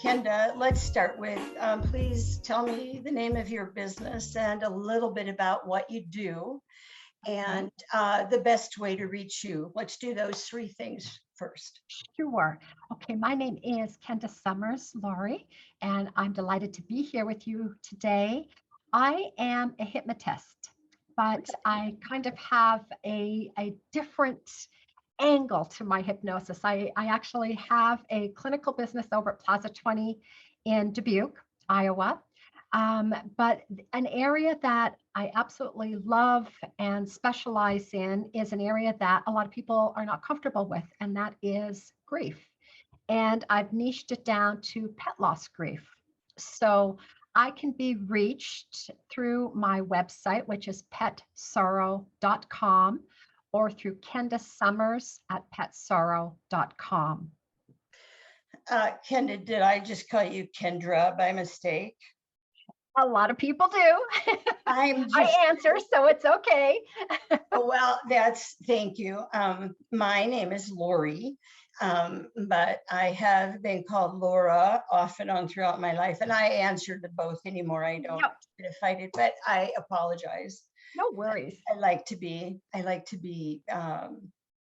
Kenda, let's start with, please tell me the name of your business and a little bit about what you do and the best way to reach you. Let's do those three things first. Sure. Okay, my name is Kenda Summers, Lori, and I'm delighted to be here with you today. I am a hypnotist, but I kind of have a different angle to my hypnosis. I actually have a clinical business over at Plaza 20 in Dubuque, Iowa. But an area that I absolutely love and specialize in is an area that a lot of people are not comfortable with, and that is grief. And I've niched it down to pet loss grief. So I can be reached through my website, which is petsorrow.com, or through Kenda Summers at petsorrow.com. Kenda, did I just call you Kendra by mistake? A lot of people do. I answer, so it's okay. Well, thank you. My name is Lori, but I have been called Laura off and on throughout my life, and I answer to both anymore. I don't fight it, but I apologize. No worries. I like to be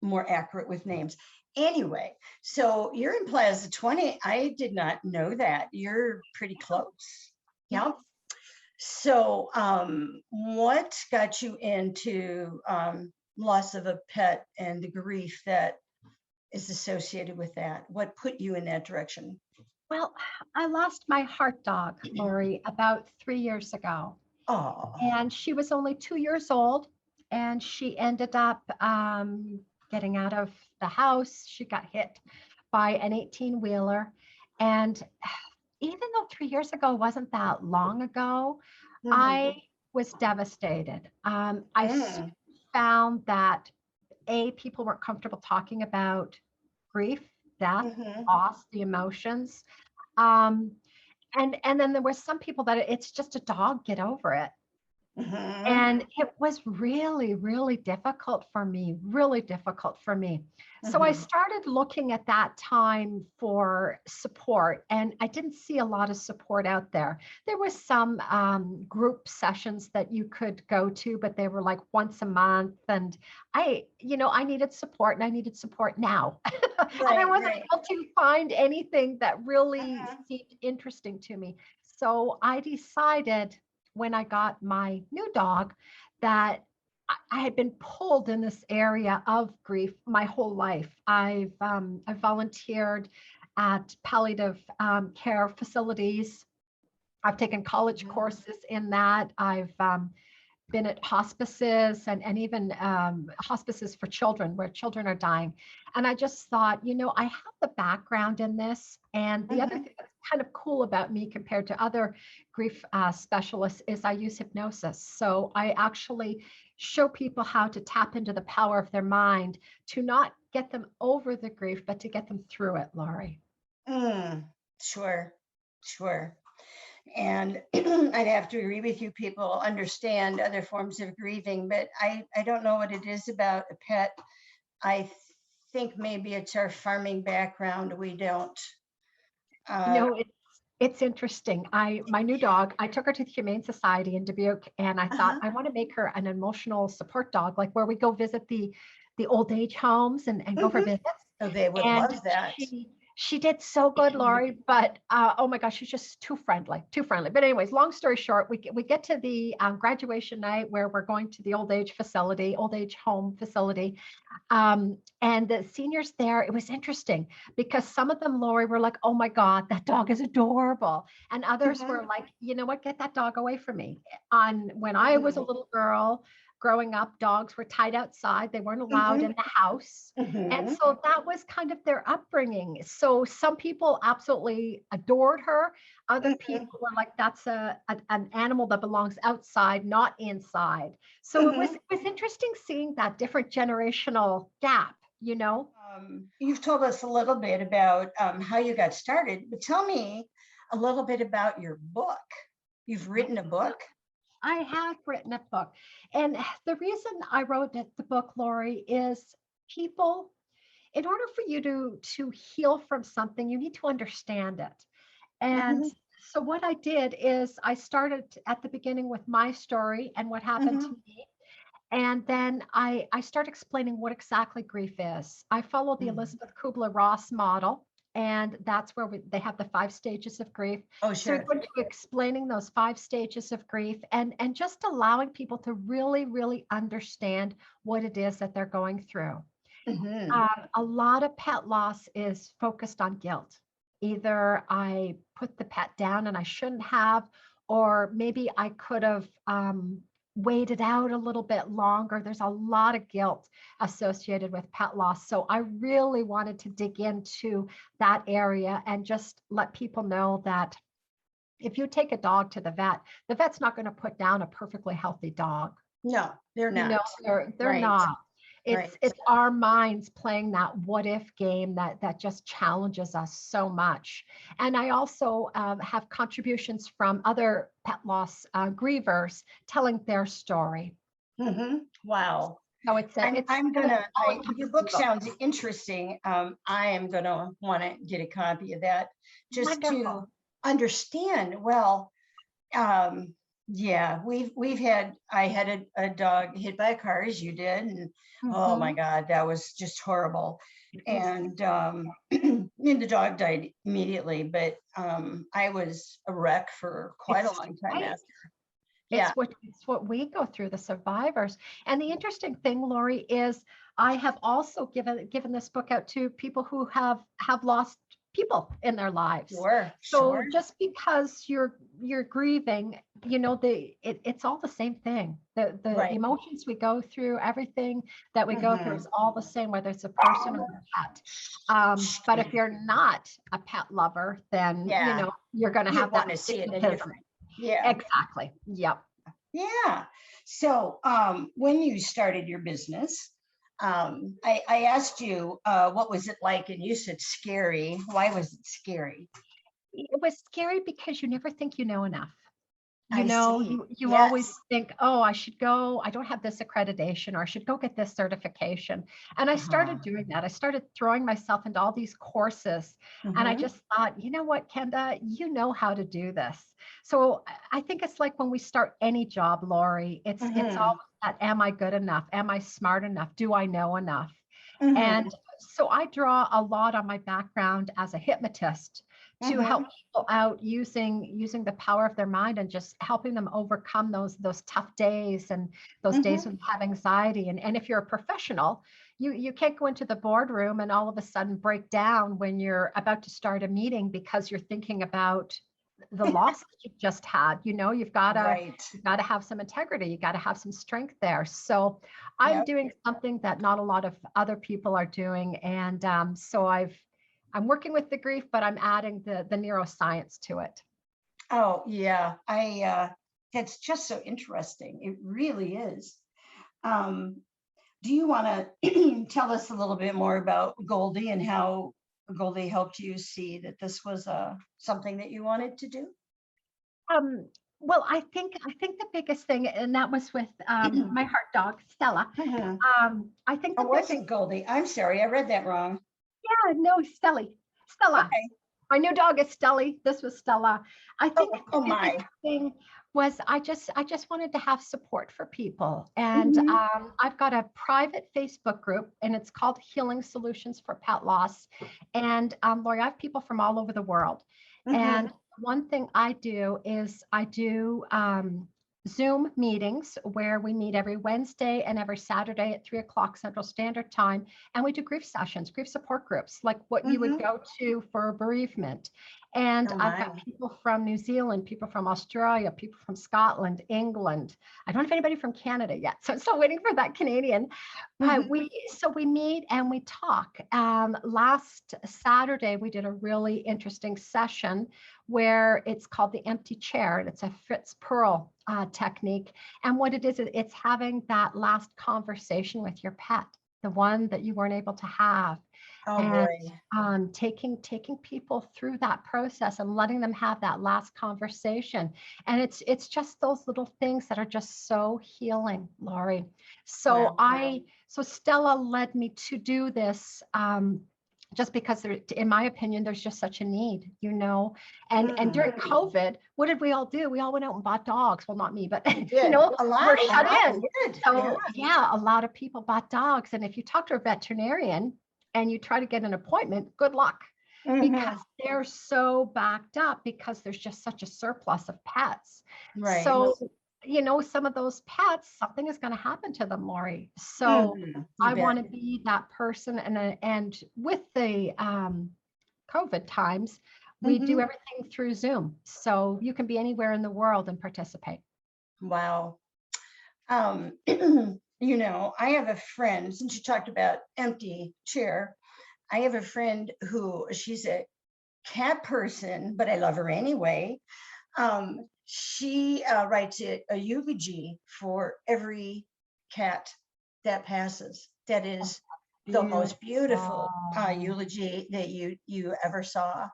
more accurate with names. Anyway, so you're in Plaza 20. I did not know that. You're pretty close. Yeah. So what got you into loss of a pet and the grief that is associated with that? What put you in that direction? Well, I lost my heart dog, Lori, about 3 years ago. Oh. And she was only 2 years old, and she ended up getting out of the house. She got hit by an 18-wheeler. And even though 3 years ago wasn't that long ago, I was devastated. I found that people weren't comfortable talking about grief, death, loss, the emotions. And then there were some people that it's just a dog, get over it. And it was really, really difficult for me, So I started looking at that time for support, and I didn't see a lot of support out there. There was some group sessions that you could go to, but they were like once a month. And I needed support, and I needed support now. And I wasn't able to find anything that really seemed interesting to me. So I decided, when I got my new dog, that I had been pulled in this area of grief my whole life. I've volunteered at palliative care facilities. I've taken college courses in that. I've been at hospices and even hospices for children, where children are dying. And I just thought, I have the background in this. And the other thing that's kind of cool about me compared to other grief specialists is I use hypnosis. So I actually show people how to tap into the power of their mind to not get them over the grief, but to get them through it, Lori. Sure. And I'd have to agree with you. People understand other forms of grieving, but I don't know what it is about a pet. I think maybe it's our farming background. We don't. It's interesting. My new dog, I took her to the Humane Society in Dubuque, and I thought I want to make her an emotional support dog, like where we go visit the old age homes and go for visits. So they would love that. She did so good, Lori, but oh my gosh, she's just too friendly. But anyways, long story short, we get to the graduation night where we're going to the old age home facility. And the seniors there, it was interesting because some of them, Lori, were like, oh my God, that dog is adorable. And others were like, you know what, get that dog away from me. When I was a little girl, growing up, dogs were tied outside. They weren't allowed in the house. And so that was kind of their upbringing. So some people absolutely adored her. Other people were like, that's an animal that belongs outside, not inside. So it was interesting seeing that different generational gap, You've told us a little bit about how you got started, but tell me a little bit about your book. You've written a book? I have written a book. And the reason I wrote the book, Lori, is people in order for you to heal from something, you need to understand it. And Mhm, so what I did is I started at the beginning with my story and what happened to mhm, me. And then I start explaining what exactly grief is. I follow the mhm. Elizabeth Kubler-Ross model, and that's where they have the 5 stages of grief. Oh, So we sure. go into explaining those 5 stages of grief and just allowing people to really, really understand what it is that they're going through. Mhm, A lot of pet loss is focused on guilt. Either I put the pet down and I shouldn't have, or maybe I could have waited out a little bit longer. There's a lot of guilt associated with pet loss. So I really wanted to dig into that area and just let people know that if you take a dog to the vet's not going to put down a perfectly healthy dog. no, they're You know, not. they're Right, not. right. It's our minds playing that what if game that just challenges us so much. And I also have contributions from other pet loss grievers telling their story. Mhm. Wow. So I'm an gonna, your all-encompassing book book. sounds interesting. I am gonna wanna get a copy of that just to Wonderful. understand. Well, um, yeah, I had a dog hit by a car as you did, and oh my Mhm. God, that was just horrible. It is. And and the dog died immediately, but I was a wreck for quite a It's long time right. after. Yeah. It's what we go through, the survivors. And the interesting thing, Lori, is I have also given this book out to people who have lost people in their lives. Sure, So sure. just because you're grieving, it's all the same thing. The Right. emotions we go through, everything that we go through Mhm. is all the same, whether it's a person or a pet. But if you're not a pet lover, then Yeah, you're going to you'd have want that to see it a stigmatism. different. Yeah, Exactly. Yep. yeah. So, when you started your business, I asked you, what was it like, and you said scary. Why was it scary? It was scary because you never think you know enough. I see. You always Yes. think, oh, I should go, I don't have this accreditation, or I should go get this certification. And I Uh-huh. started doing that. I started throwing myself into all these courses. And I Mm-hmm. just thought, you know what, Kenda, you know how to do this. So I think it's like when we start any job, Lori, it's Mm-hmm. all that, am I good enough? Am I smart enough? Do I know enough? Mm-hmm. And so I draw a lot on my background as a hypnotist to help Mm-hmm. people out using the power of their mind and just helping them overcome those tough days and those days Mm-hmm. when they have anxiety. And if you're a professional, you can't go into the boardroom and all of a sudden break down when you're about to start a meeting because you're thinking about the loss that you've just had. Right. You've got to have some integrity. You got to have some strength there. So I'm Yep. doing something that not a lot of other people are doing. And so I'm working with the grief, but I'm adding the neuroscience to it. Oh, yeah. It's just so interesting. It really is. Um, Do you want to tell us a little bit more about Goldie and how Goldie helped you see that this was something that you wanted to do? Um, well, I think the biggest thing, and that was with my heart dog Stella. Mhm. I think Oh, the biggest, wasn't Goldie? I'm sorry, I read that wrong. yeah, no, Stella. Okay. My new dog is Stelly. This was Stella. I Oh, think the oh biggest my. thing was I just wanted to have support for people. And Hmm. I've got a private Facebook group and it's called Healing Solutions for Pet Loss. And Lori, I have people from all over the world. Hmm. And one thing I do is I do Zoom meetings where we meet every Wednesday and every Saturday at 3 o'clock Central Standard Time. And we do grief sessions, grief support groups, like what you would Hmm. go to for bereavement. And Oh I've got my. people from New Zealand, people from Australia, people from Scotland, England. I don't have anybody from Canada yet, so I'm still waiting for that Canadian. But Hmm. we meet and we talk. Last Saturday we did a really interesting session where it's called the empty chair, and it's a Fritz Pearl technique. And what it is, it's having that last conversation with your pet. the one that you weren't able to have, Oh and boy. taking people through that process and letting them have that last conversation. And it's just those little things that are just so healing, Lori. So Wow. so Stella led me to do this, just because there, in my opinion, there's just such a need, and during COVID, what did we all do? We all went out and bought dogs. Well, not me, but We did. A we're lot shut in. did. So yeah, a lot of people bought dogs. And if you talk to a veterinarian and you try to get an appointment, good luck, because they're so backed up, because there's just such a surplus of pets. Right. So, some of those pets, something is going to happen to them, Lori. So I want to be that person. And with the COVID times, we do everything through Zoom. So you can be anywhere in the world and participate. Wow. I have a friend, since you talked about empty chair, I have a friend who, she's a cat person, but I love her anyway. She writes a eulogy for every cat that passes. That is the most beautiful eulogy that you ever saw.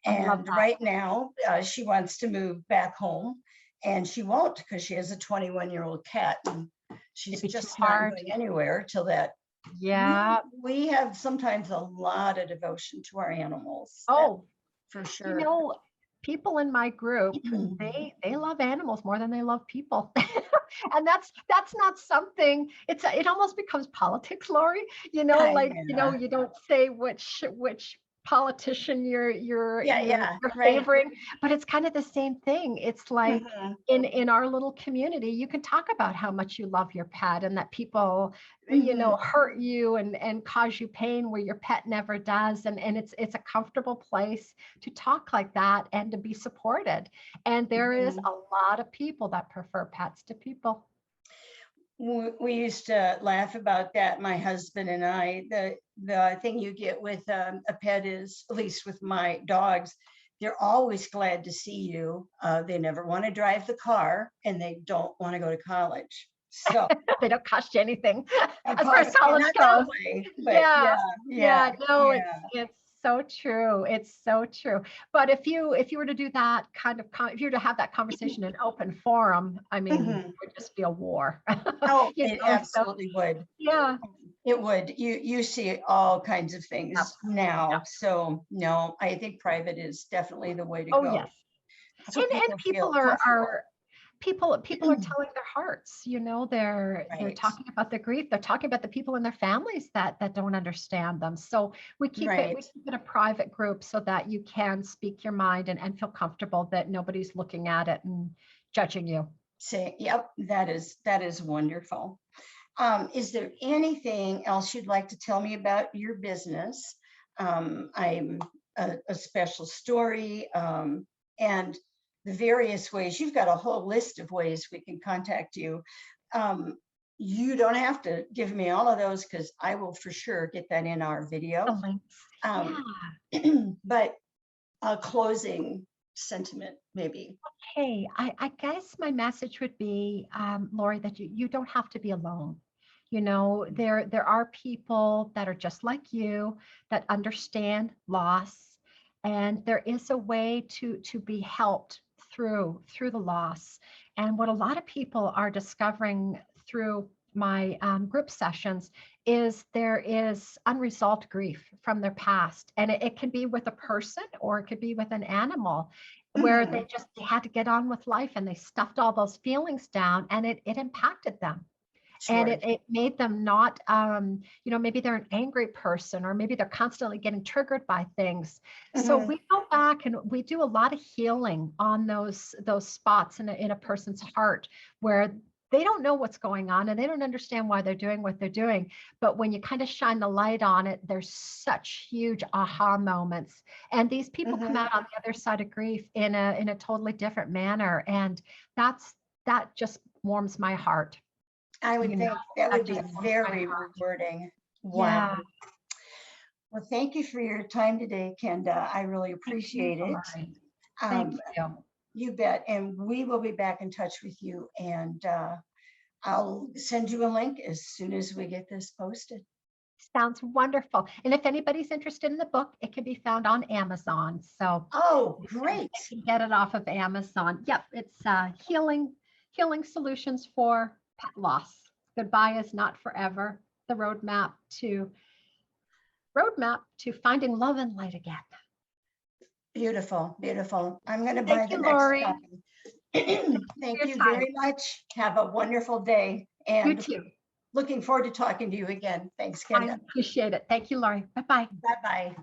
And right now, she wants to move back home, and she won't, because she has a 21-year-old cat, and she's just not going anywhere till that. Yeah. We have sometimes a lot of devotion to our animals. Oh, for sure. People in my group, they love animals more than they love people. And that's not something, it almost becomes politics, Lori. You don't say which politician you're favoring, but it's kind of the same thing. It's like in our little community, you can talk about how much you love your pet, and that people hurt you and cause you pain where your pet never does, and it's a comfortable place to talk like that and to be supported. And there is a lot of people that prefer pets to people. We used to laugh about that, my husband and I. The thing you get with a pet is, at least with my dogs, they're always glad to see you. They never want to drive the car, and they don't want to go to college. So they don't cost you anything as far as college goes. It's so true. It's so true. But if you were to do that kind of, if you were to have that conversation in open forum, I mean, it would just be a war. Oh, it absolutely would. Yeah. It would. You see all kinds of things now. So no, I think private is definitely the way to go. Yes. So and people are people are telling their hearts, they're talking about their grief. They're talking about the people in their families that don't understand them. So we keep it a private group so that you can speak your mind and feel comfortable that nobody's looking at it and judging you. Yep, that is wonderful. Is there anything else you'd like to tell me about your business? I'm a special story, and the various ways. You've got a whole list of ways we can contact you. You don't have to give me all of those, because I will for sure get that in our video. But a closing sentiment, maybe. Okay, I guess my message would be, Lori, that you don't have to be alone. There are people that are just like you, that understand loss, and there is a way to be helped through the loss. And what a lot of people are discovering through my group sessions is there is unresolved grief from their past, and it can be with a person, or it could be with an animal, where they had to get on with life, and they stuffed all those feelings down, and it impacted them. And it made them not, maybe they're an angry person, or maybe they're constantly getting triggered by things. So we go back and we do a lot of healing on those spots in a person's heart, where they don't know what's going on and they don't understand why they're doing what they're doing. But when you kind of shine the light on it, there's such huge aha moments. And these people come out on the other side of grief in a totally different manner. And that just warms my heart. I would think that would be very rewarding. Wow. Well, thank you for your time today, Kenda. I really appreciate it. Thank you. You bet. And we will be back in touch with you. And I'll send you a link as soon as we get this posted. Sounds wonderful. And if anybody's interested in the book, it can be found on Amazon. So Oh, you great. can get it off of Amazon. Yep, it's healing solutions for pet loss. Goodbye is not forever. The roadmap to finding love and light again. Beautiful, beautiful. I'm going to buy Thank the you, next Lori. copy. Thank your you time. very much. Have a wonderful day, You and too. looking forward to talking to you again. Thanks, I Kenda. appreciate it. Thank you, Lori. Bye-bye. Bye-bye.